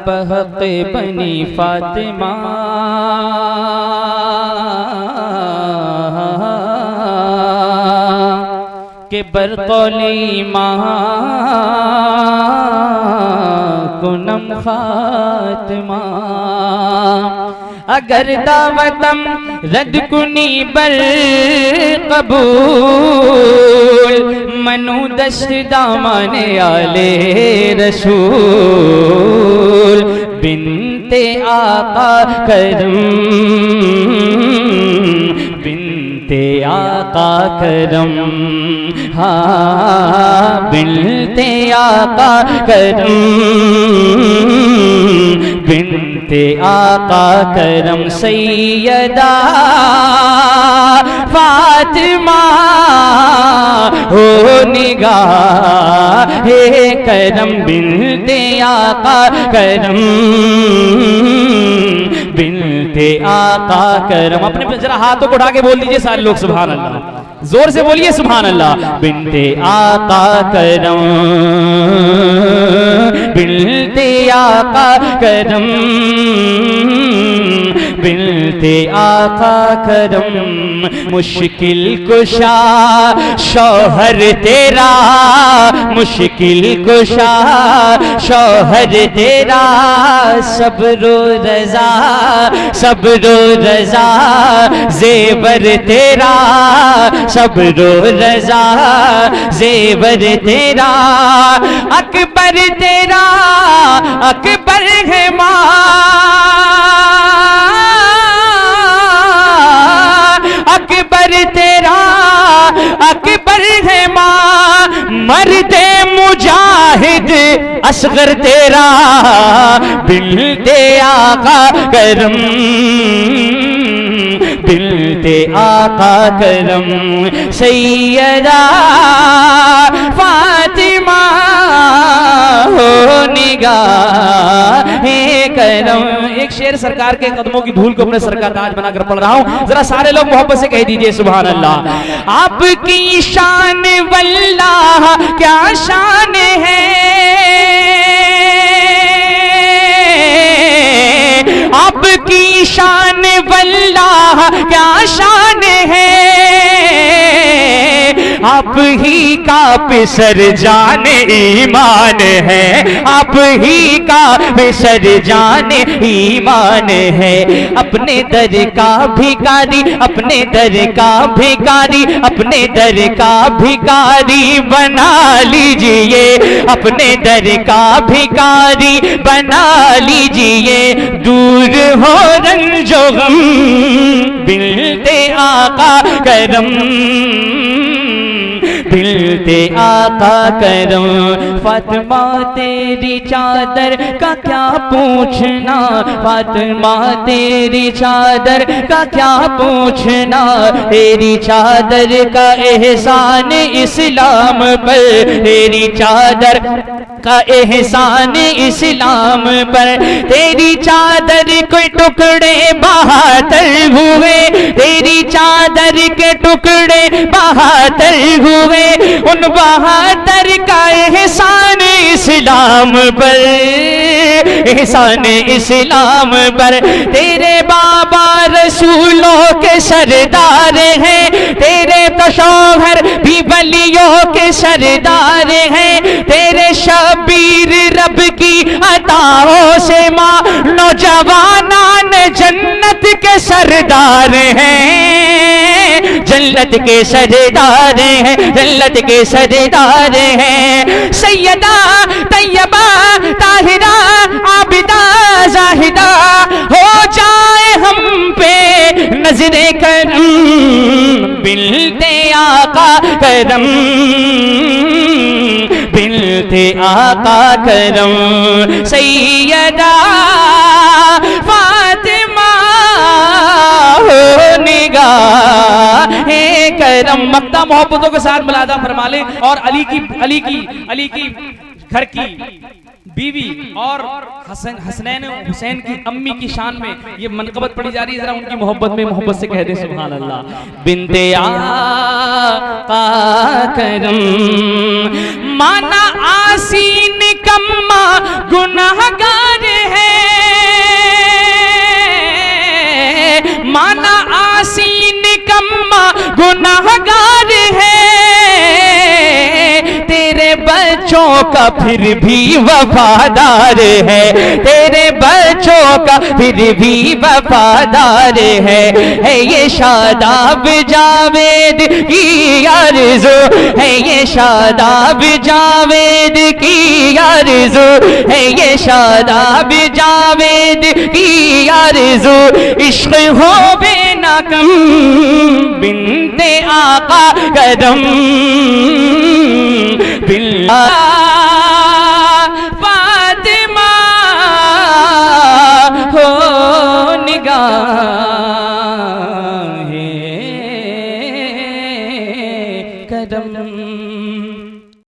बहक़ बनी फातिमा के बरकौली माँ कुनम खातिमा अगर दावतम रद कुनी बर कबूल मनु दश्त दामने आले रसूल बिनते आका करम बिनते आका करम हाँ बिनते आका करम बिनते आका करम सैयदा फातिमा हो निगाह हे करम बिनते आका करम बिनते आका करम। अपने जरा हाथों को उठा के बोल दीजिए सारे लोग सुभान अल्लाह, जोर से बोलिए सुभान अल्लाह। बिनते आका करम बिनते आका करम बिनते आका करम। मुश्किल कुशा शौहर तेरा मुश्किल कुशा शौहर तेरा सब्रो रजा सब्रो रजा जेवर तेरा सब्रो रजा जेवर तेरा अकबर तेरा अकबर है माँ अकबर तेरा अकबर है माँ मर्दे मुजाहिद असगर तेरा बिनते आका करम बिनते आका करम सैयदा फातिमा हो निगाह हे करम। एक शेर सरकार के कदमों की धूल को अपने सर का ताज बनाकर पढ़ रहा हूं, जरा सारे लोग मोहब्बत से कह दीजिए सुभान अल्लाह। आपकी शान वल्लाह क्या शान है आपकी शान वल्लाह क्या शान है आप ही का पिसर जाने ईमान है आप ही का पिसर जाने ईमान है। अपने दर का भिखारी अपने दर का भिखारी अपने दर का भिखारी बना लीजिए अपने दर का भिखारी बना लीजिए दूर हो रंजो गम बिनते आका करम बिनते आका करम। फातिमा तेरी चादर का क्या पूछना फातिमा तेरी चादर का क्या पूछना तेरी चादर का एहसान इस्लाम पर तेरी चादर का एहसान इस्लाम पर तेरी चादर के टुकड़े बहातर हुए तेरी चादर के टुकड़े बहातर हुए उन बहादुर का एहसान इस्लाम पर एहसान इस्लाम पर तेरे बाबा रसूलों के सरदार हैं तेरे तो शौहर भी वलियों के सरदार हैं तेरे शबीर रब की अताओं से माँ नौजवानान जन्नत के सरदार हैं जन्नत के सरदार हैं जन्नत के सरदार हैं। सैयदा तैयबा ताहिरा आबिदा जाहिदा हो जाए हम पे नजरे करम बिनते आका करम बिनते आका करम सैयदा फातिमा हो निगाह हे करम। मक्ता मोहब्बतों के साथ मुलादा फरमा ले और अली की घर की बीवी और हसनैन हुसैन की अम्मी की शान में ये मनकबत पड़ी जा रही है, जरा उनकी मोहब्बत में मोहब्बत से कह दे सुभान अल्लाह। बिनते आका करम माना आसीन कम्मा गुनाहगार माना आसी निकम्मा गुनाहगार है, तेरे बच्चों का फिर भी वफादार है, तेरे बच्चों का फिर भी वफादार है ये शादाब जावेद की आरज़ू है, ये शादाब जावेद की आरज़ू है, ये शादाब जावेद की आरज़ू। इश्क़ हो बेनकम बिन्ते आका कदम बिल्ला फातिमा हो निगाहे करम।